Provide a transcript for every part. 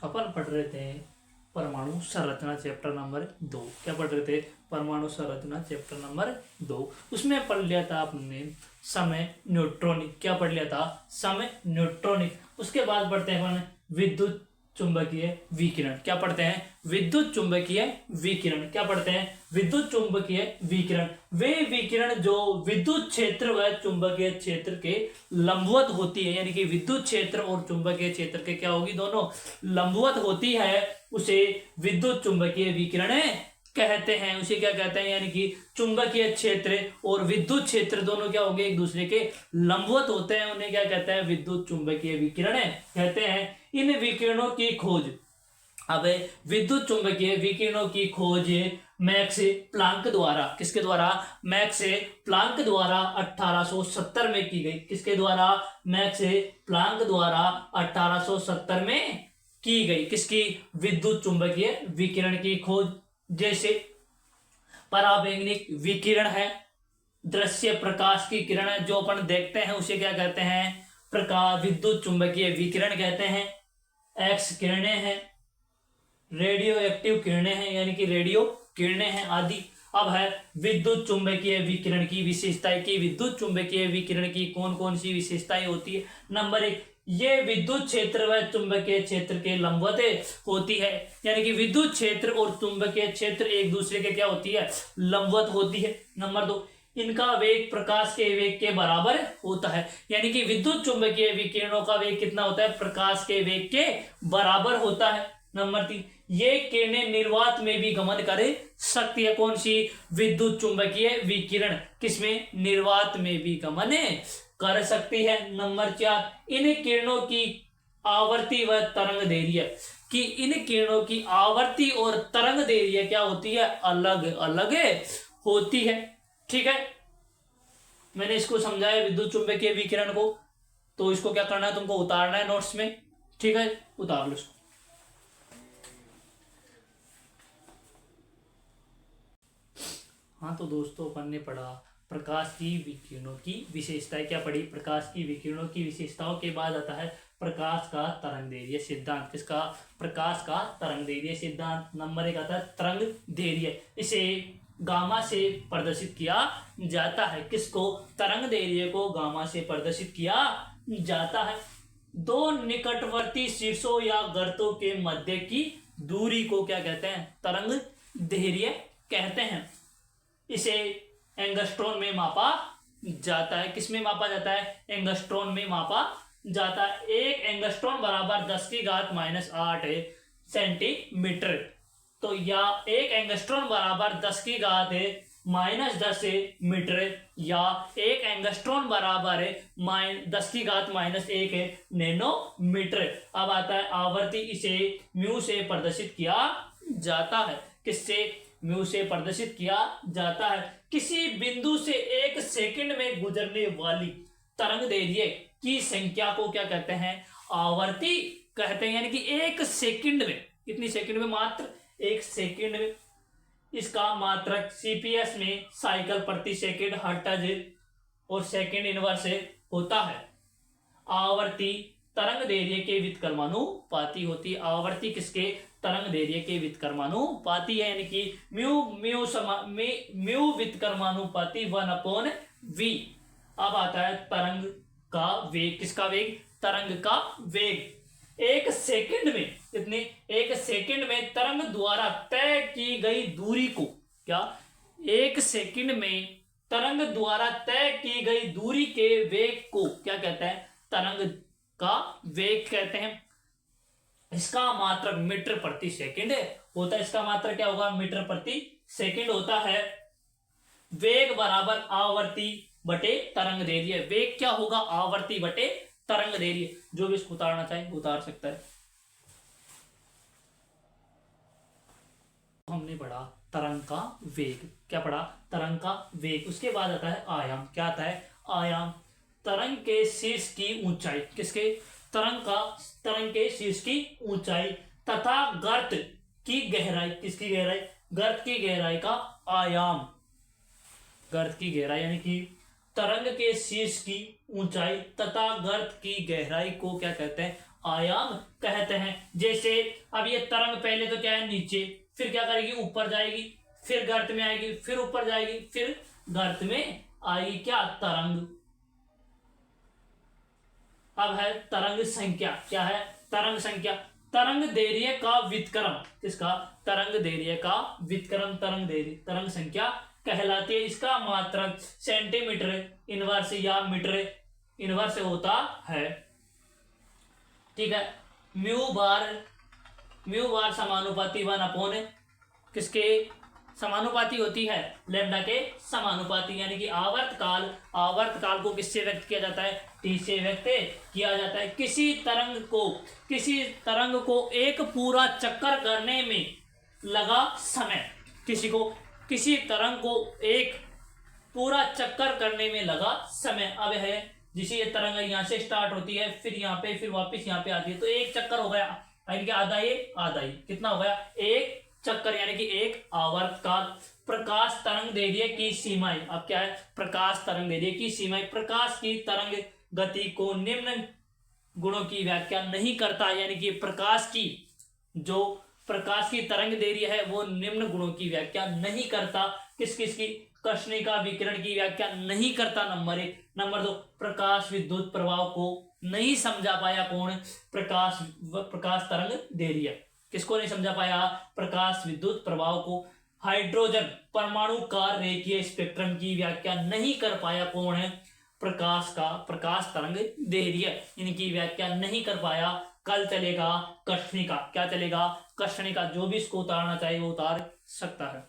अपन पढ़ रहे थे परमाणु संरचना चैप्टर नंबर 2। क्या पढ़ रहे थे? परमाणु संरचना चैप्टर नंबर 2। उसमें पढ़ लिया था आपने समय न्यूट्रॉनिक। क्या पढ़ लिया था? समय न्यूट्रॉनिक। उसके बाद पढ़ते हैं अपन विद्युत चुंबकीय विकिरण। क्या पढ़ते हैं? विद्युत चुंबकीय विकिरण। क्या पढ़ते हैं? विद्युत चुंबकीय विकिरण। वे विकिरण जो विद्युत क्षेत्र व चुंबकीय क्षेत्र के लंबवत होती है, यानी कि विद्युत क्षेत्र और चुंबकीय क्षेत्र के क्या होगी? दोनों लंबवत होती है, उसे विद्युत चुंबकीय विकिरण कहते हैं। उसे क्या कहते हैं? यानी कि चुंबकीय क्षेत्र और विद्युत क्षेत्र दोनों क्या होंगे? एक दूसरे के लंबवत होते हैं, उन्हें क्या कहते हैं? विद्युत चुंबकीय विकिरण कहते हैं। इन विकिरणों की खोज, अब विद्युत चुंबकीय विकिरणों की खोज मैक्स प्लांक द्वारा, किसके द्वारा? मैक्स प्लांक द्वारा 1870 में की गई। किसके द्वारा? मैक्स प्लांक द्वारा 1870 में की गई। किसकी? विद्युत चुंबकीय विकिरण की खोज। जैसे पराबैंगनिक विकिरण है, दृश्य प्रकाश की किरण है, जो अपन देखते हैं उसे क्या कहते हैं? प्रकाश विद्युत चुंबकीय विकिरण कहते हैं। एक्स किरणें हैं, रेडियो एक्टिव किरणें हैं, यानी कि रेडियो किरणें हैं आदि। अब है विद्युत चुंबकीय विकिरण की विशेषताएं की विद्युत चुंबकीय विकिरण की कौन कौन सी विशेषताएं होती है? नंबर 1, ये विद्युत क्षेत्र व चुंबकीय क्षेत्र के लंबवत होती है, यानी कि विद्युत क्षेत्र और चुंबकीय क्षेत्र एक दूसरे के क्या होती है? लंबवत होती है। नंबर 2, इनका वेग प्रकाश के वेग के बराबर होता है, यानी कि विद्युत चुंबकीय विकिरणों का वेग कितना होता है? प्रकाश के वेग के बराबर होता है। नंबर 3, ये किरणें निर्वात में भी गमन कर सकती है। कौन सी? विद्युत चुंबकीय विकिरण किसमें? निर्वात में भी गमन कर सकती है। नंबर 4, इन किरणों की आवर्ती व तरंग दैर्घ्य, कि इन किरणों की आवर्ती और तरंग दैर्घ्य क्या होती है? अलग अलग होती है। ठीक है, मैंने इसको समझाया विद्युत चुंबकीय विकिरण को, तो इसको क्या करना है? तुमको उतारना है नोट्स में। ठीक है, उतार लो इसको। हाँ, तो दोस्तों अपन ने पढ़ा प्रकाश की विकिरणों की विशेषताएं। क्या पढ़ी? प्रकाश की विकिरणों की विशेषताओं के बाद आता है प्रकाश का तरंगदैर्घ्य सिद्धांत। किसका? प्रकाश का तरंगदैर्घ्य सिद्धांत। नंबर 1 आता है तरंगदैर्घ्य। इसे गामा से प्रदर्शित किया जाता है। किसको? तरंगदैर्घ्य को गामा से प्रदर्शित किया जाता है। दो निकटवर्ती शीर्षों या गर्तों के मध्य की दूरी को क्या कहते हैं? तरंगदैर्घ्य कहते हैं। इसे एंगस्ट्रॉन में मापा जाता है। किसमें मापा जाता है? एंगस्ट्रॉन में मापा जाता है। एक एंगस्ट्रॉन बराबर 10⁻⁸ सेंटीमीटर। तो या एक एंगस्ट्रॉन बराबर 10⁻⁻10 मीटर, या एक एंगस्ट्रॉन बराबर 10⁻⁻1 नैनोमीटर। अब आता है आवर्ती। इसे म्यू से प्रदर्शित किया जाता है। किससे? म्यू से प्रदर्शित किया जाता है। किसी बिंदु से 1 सेकंड में गुजरने वाली तरंगदैर्घ्य की संख्या को क्या कहते हैं? आवर्ती कहते हैं। यानी कि 1 सेकंड में, कितनी सेकंड में? मात्र 1 सेकंड में। इसका मात्रक सीपीएस में साइकिल प्रति सेकंड हर्ट्ज और सेकंड इनवर्स होता है। आवर्ती तरंगदैर्घ्य के व्युत्क्रमानुपाती होती है। आवर्ती किसके? तरंगदैर्घ्य के व्युत्क्रमानुपाती है, यानी कि म्यू व्युत्क्रमानुपाती 1/v। अब आता है तरंग का वेग। किसका वेग? तरंग का वेग। 1 सेकंड में, कितने? 1 सेकंड में तरंग द्वारा तय की गई दूरी को क्या? 1 सेकंड में तरंग द्वारा तय की गई दूरी के वेग को क्या कहते हैं? तरंग का वेग कहते हैं। इसका मात्रक मीटर प्रति सेकंड होता है। इसका मात्रक क्या होगा? मीटर प्रति सेकंड होता है। वेग बराबर आवर्ती बटे तरंगदैर्घ्य। वेग क्या होगा? आवर्ती बटे तरंगदैर्घ्य। जो भी इसको उतारना चाहे उतार सकता है। हमने पढ़ा तरंग का वेग। क्या पढ़ा? तरंग का वेग। उसके बाद आता है आयाम। क्या आता है? आयाम। तरंग के शीर्ष की ऊंचाई। किसके? तरंग के शीर्ष की ऊंचाई तथा गर्त की गहराई। किसकी गहराई? गर्त की गहराई का आयाम। गर्त की गहराई, यानी कि तरंग के शीर्ष की ऊंचाई तथा गर्त की गहराई को क्या कहते हैं? आयाम कहते हैं। जैसे अब ये तरंग पहले तो क्या है नीचे, फिर क्या करेगी ऊपर जाएगी, फिर गर्त में आएगी, फिर ऊपर जाएगी, फिर गर्त में आएगी क्या तरंग। अब है तरंग संख्या। क्या है तरंग संख्या? तरंग दैर्घ्य का व्युत्क्रम। किसका? तरंग दैर्घ्य का व्युत्क्रम तरंग दैर्घ्य तरंग संख्या कहलाती है। इसका मात्रक सेंटीमीटर इनवर्स या मीटर इनवर्स होता है। ठीक है। म्यू बार समानुपाती 1 किसके समानुपाती होती है? लैम्डा के समानुपाती। यानी कि आवर्त काल को किससे व्यक्त किया जाता है? टी से व्यक्त किया जाता है। किसी तरंग को एक पूरा चक्कर करने में लगा समय। किसी तरंग को एक पूरा चक्कर करने में लगा समय। अब है जिसे ये तरंग यहाँ से स्टार्ट होती है, फिर यहाँ पे, फिर वापस यहाँ पे आती है, तो एक चक्कर हो गया। यानी कि आधा ये कितना हो गया? एक चक्कर, यानी कि एक आवर्त काल। प्रकाश तरंग दैर्घ्य की सीमाएं। अब क्या है? प्रकाश तरंग दैर्घ्य की सीमाएं प्रकाश की तरंग गति को निम्न गुणों की व्याख्या नहीं करता। यानी कि प्रकाश की तरंग दैर्घ्य है वो निम्न गुणों की व्याख्या नहीं करता। किस की? कर्षणिका विकिरण की व्याख्या नहीं करता। नंबर 1। नंबर 2, प्रकाश विद्युत प्रभाव को नहीं समझा पाया। कौन? प्रकाश तरंग दैर्घ्य। किसको नहीं समझा पाया? प्रकाश विद्युत प्रभाव को। हाइड्रोजन परमाणु का रेखीय स्पेक्ट्रम की व्याख्या नहीं कर पाया। कौन है? प्रकाश तरंग दैर्घ्य, इनकी व्याख्या नहीं कर पाया। कल चलेगा कर्षणिका। क्या चलेगा? कर्षणिका। जो भी इसको उतारना चाहे वो उतार सकता है।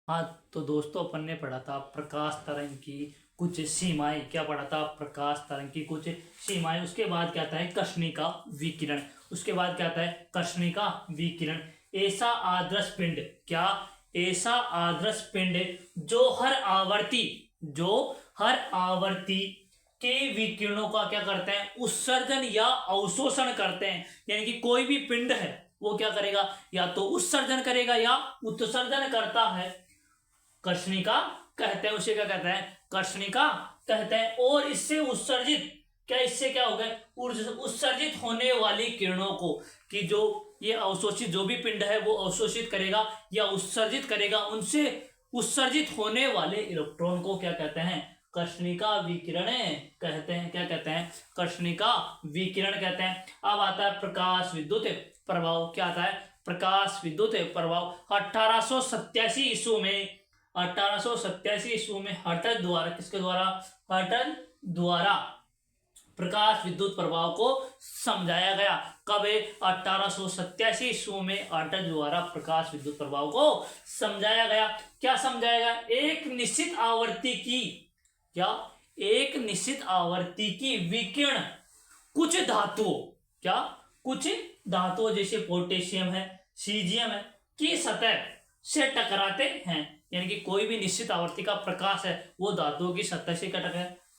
हाँ तो दोस्तों अपन ने पढ़ा था प्रकाश तरंग की कुछ सीमाएं। क्या पढ़ा था? प्रकाश तरंग की कुछ सीमाएं। उसके बाद क्या आता है? कर्षणिका विकिरण। उसके बाद क्या आता है? कर्षणिका विकिरण। ऐसा आदर्श पिंड। क्या? ऐसा आदर्श पिंड जो हर आवर्ती के विकिरणों का क्या करते हैं? उत्सर्जन या अवशोषण करते हैं। यानी कि कोई भी पिंड है वो क्या करेगा? या तो उत्सर्जन करेगा या उत्सर्जन करता है, कर्षणिका कहते हैं। उसे क्या कहते हैं? कर्षणिका कहते हैं। और इससे क्या हो गए? उत्सर्जित होने वाली किरणों को, कि जो ये अवशोषित जो भी पिंड है वो अवशोषित करेगा या उत्सर्जित करेगा, उनसे उत्सर्जित होने वाले इलेक्ट्रॉन को क्या कहते हैं? कर्षणिका विकिरण कहते हैं। क्या कहते हैं? कर्षणिका विकिरण कहते हैं। अब आता है प्रकाश विद्युत प्रभाव। क्या आता है? प्रकाश विद्युत प्रभाव। 1887 ईस्वी में हर्टज द्वारा, किसके द्वारा? हर्टज द्वारा प्रकाश विद्युत प्रभाव को समझाया गया। कब? 1887 ईस्वी में हर्टज द्वारा प्रकाश विद्युत प्रभाव को समझाया गया। क्या समझाया गया? एक निश्चित आवृत्ति की विकिरण कुछ धातुओं जैसे पोटेशियम है, सीजियम है की सतह से टकराते हैं। यानी कि कोई भी निश्चित आवृत्ति का प्रकाश है वो धातुओं की सतह से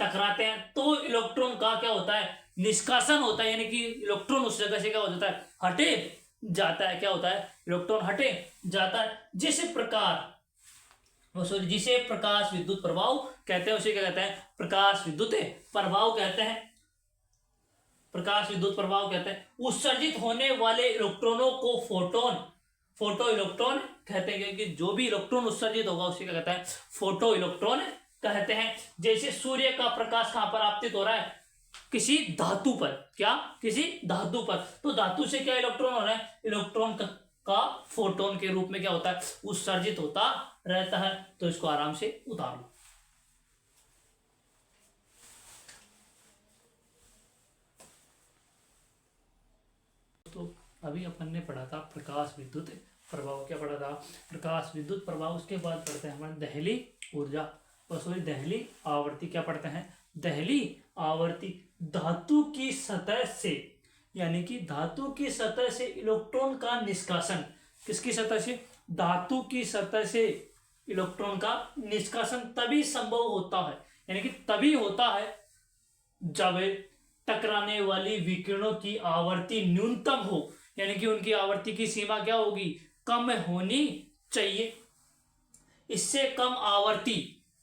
टकराते हैं, तो इलेक्ट्रॉन का क्या होता है? निष्कासन होता है। यानी कि इलेक्ट्रॉन उस जगह से क्या हो जाता है? हटे जाता है। क्या होता है? इलेक्ट्रॉन हटे जाता है। जिसे प्रकाश विद्युत प्रभाव कहते हैं, उसे क्या कहते हैं? प्रकाश विद्युत प्रभाव कहते हैं। प्रकाश विद्युत प्रभाव कहते हैं। उत्सर्जित होने वाले इलेक्ट्रॉनों को फोटो इलेक्ट्रॉन कहते हैं, क्योंकि जो भी इलेक्ट्रॉन उत्सर्जित होगा उसे क्या कहते हैं? फोटो इलेक्ट्रॉन कहते हैं। जैसे सूर्य का प्रकाश कहां पर आपतित हो रहा है? किसी धातु पर। क्या? किसी धातु पर। तो धातु से क्या इलेक्ट्रॉन हो रहा है? इलेक्ट्रॉन का फोटोन के रूप में क्या होता है? उत्सर्जित होता रहता है। तो इसको आराम से उतार लो। तो अभी अपन ने पढ़ा था प्रकाश विद्युत प्रभाव। क्या पढ़ा था? प्रकाश विद्युत प्रभाव। उसके बाद पढ़ते हैं हमारे दहली ऊर्जा, दहली आवर्ती। क्या पढ़ते हैं? दहली आवर्ती। धातु की सतह से, यानी कि धातु की सतह से इलेक्ट्रॉन का निष्कासन। किसकी सतह से? धातु की सतह से इलेक्ट्रॉन का निष्कासन तभी संभव होता है, यानी कि तभी होता है जब टकराने वाली विकिरणों की आवर्ती न्यूनतम हो। यानी कि उनकी आवर्ती की सीमा क्या होगी? कम होनी चाहिए। इससे कम आवर्ती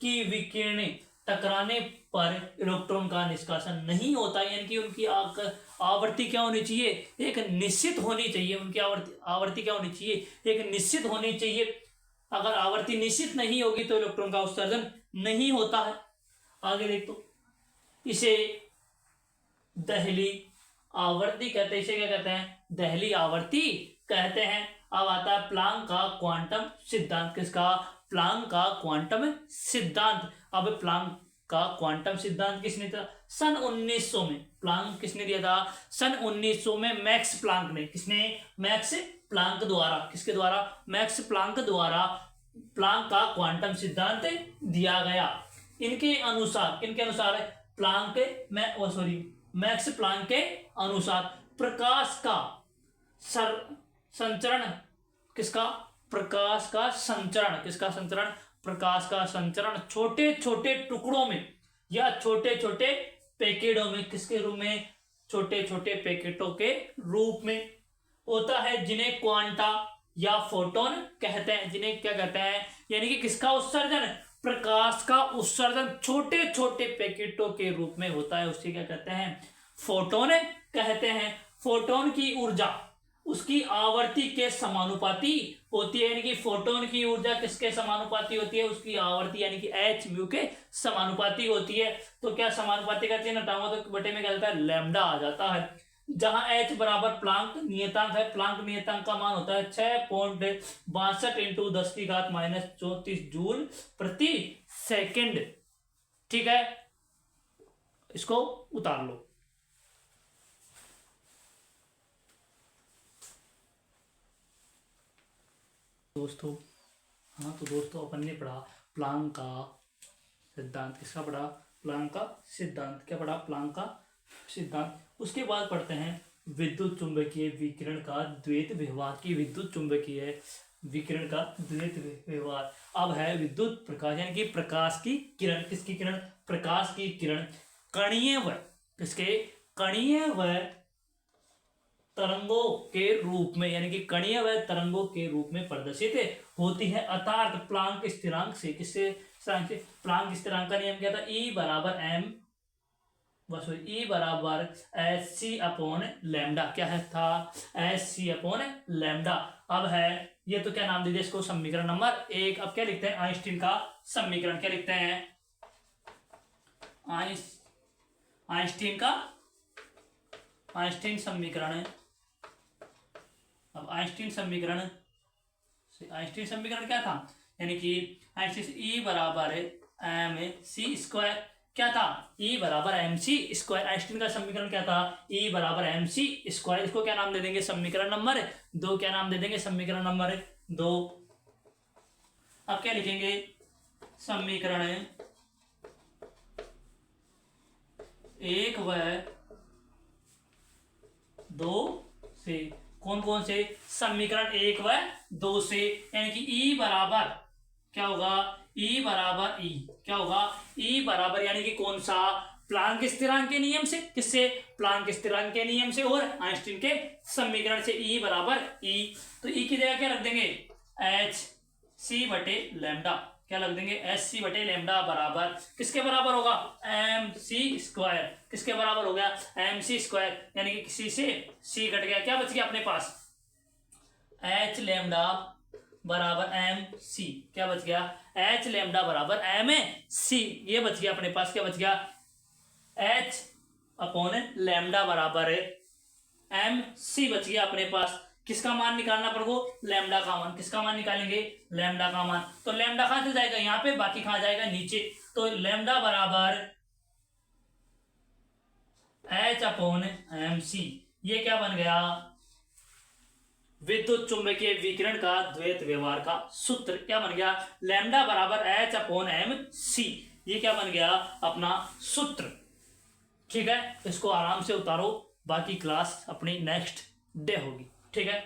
की विकिरणें टकराने पर इलेक्ट्रॉन का निष्कासन नहीं होता, यानी कि उनकी आवृत्ति क्या होनी चाहिए, एक निश्चित होनी चाहिए। उनकी आवृत्ति क्या होनी चाहिए, एक निश्चित होनी चाहिए। अगर आवृत्ति निश्चित नहीं होगी तो इलेक्ट्रॉन का उत्सर्जन नहीं होता है। आगे देख तो, इसे दहली आवर्ती कहते हैं। इसे क्या कहते हैं, दहली आवर्ती कहते हैं। अब आता है प्लांक का क्वांटम सिद्धांत। किसका, प्लांक का क्वांटम सिद्धांत। अब प्लांक का क्वांटम सिद्धांत किसने दिया, सन 1900 में। प्लांक किसने दिया था, सन 1900 में मैक्स प्लांक ने। किसने, मैक्स प्लांक द्वारा। किसके द्वारा, मैक्स प्लांक द्वारा प्लांक का क्वांटम सिद्धांत दिया गया। इनके अनुसार प्लांक मैक्स प्लांक के अनुसार प्रकाश का संचरण, किसका, प्रकाश का संचरण, किसका संचरण, प्रकाश का संचरण छोटे छोटे टुकड़ों में या छोटे छोटे पैकेटों में, किसके रूप में, छोटे छोटे पैकेटों के रूप में होता है, जिन्हें क्वांटा या फोटोन कहते हैं। जिन्हें क्या कहते हैं, यानी कि किसका उत्सर्जन, प्रकाश का उत्सर्जन छोटे छोटे पैकेटों के रूप में होता है, उसे क्या कहते हैं, फोटोन कहते हैं। फोटोन की ऊर्जा उसकी आवर्ती के समानुपाती होती है, यानी कि फोटोन की ऊर्जा किसके समानुपाती होती है, उसकी आवर्ती यानी कि h म्यू के समानुपाती होती है। तो क्या समानुपाती का चिन्ह हटाऊंगा तो बटे में क्या जाता है, लैम्डा आ जाता है। जहां h बराबर प्लांक नियतांक है, प्लांक नियतांक का मान होता है 6.62 इंटू 10⁻⁻34 जूल प्रति सेकेंड। ठीक है, इसको उतार लो। दोस्तों, हाँ तो दोस्तों अपन ने पढ़ा प्लांक का सिद्धांत। किसका पढ़ा, प्लांक का सिद्धांत। क्या पढ़ा, प्लांक का सिद्धांत। उसके बाद पढ़ते हैं विद्युत चुंबकीय विकिरण का द्वैत व्यवहार की। विद्युत चुंबकीय विकिरण का द्वैत व्यवहार। अब है विद्युत प्रकाश, यानी कि प्रकाश की किरण। किसकी किरण, प्रकाश की किरण कणीय व किसके, कणीय व तरंगों के रूप में, यानी कि कणीय व तरंगों के रूप में प्रदर्शित होती है, अर्थात प्लांक स्थिरांक से। किससे, प्लांक स्थिरांक का नियम क्या था, E बराबर m E बराबर hc अपॉन लैम्डा। क्या है था, hc अपॉन लैम्डा। अब है ये तो क्या नाम दीजिए इसको, समीकरण नंबर 1। अब क्या लिखते हैं, आइंस्टीन का समीकरण। क्या लिखते हैं, आइंस्टीन समीकरण। अब आइंस्टीन समीकरण क्या था, यानी कि आइंस्टीन E बराबर mc स्क्वायर। क्या था, E बराबर mc स्क्वायर। आइंस्टीन का समीकरण क्या था, E बराबर mc स्क्वायर। इसको क्या नाम दे देंगे, समीकरण नंबर 2। क्या नाम दे देंगे, समीकरण नंबर 2। अब क्या लिखेंगे, समीकरण 1 व 2 से। कौन कौन से, समीकरण 1 व 2 से, यानी कि E बराबर क्या होगा, E बराबर E क्या होगा, E बराबर यानी कि कौन सा, प्लांक स्थिरांक के नियम से। किससे, प्लांक स्थिरांक के नियम से और आइंस्टीन के समीकरण से। E बराबर E, तो E की जगह क्या रख देंगे, h c बटे लैम्डा। क्या रख देंगे, hc बटे लैम्डा बराबर किसके बराबर होगा, mc स्क्वायर। किसके बराबर हो गया, mc स्क्वायर, यानी कि किसी से c कट गया। क्या बच गया अपने पास, h लैम्डा बराबर mc। क्या बच गया, h लैम्डा बराबर mc। ये बच गया अपने पास। क्या बच गया, h अपॉन लैम्डा बराबर mc बच गया अपने पास। किसका मान निकालना अपन को, लैम्डा का मान। किसका मान निकालेंगे, लैम्डा का मान। तो लैम्डा कहां से जाएगा, यहाँ पे, बाकी कहां जाएगा, नीचे। तो लैम्डा बराबर h अपॉन mc। ये क्या बन गया, विद्युत चुंबकीय विकिरण का द्वैत व्यवहार का सूत्र। क्या बन गया, लैम्डा बराबर h अपॉन mc। ये क्या बन गया, अपना सूत्र। ठीक है, इसको आराम से उतारो, बाकी क्लास अपनी नेक्स्ट डे होगी। ठीक है।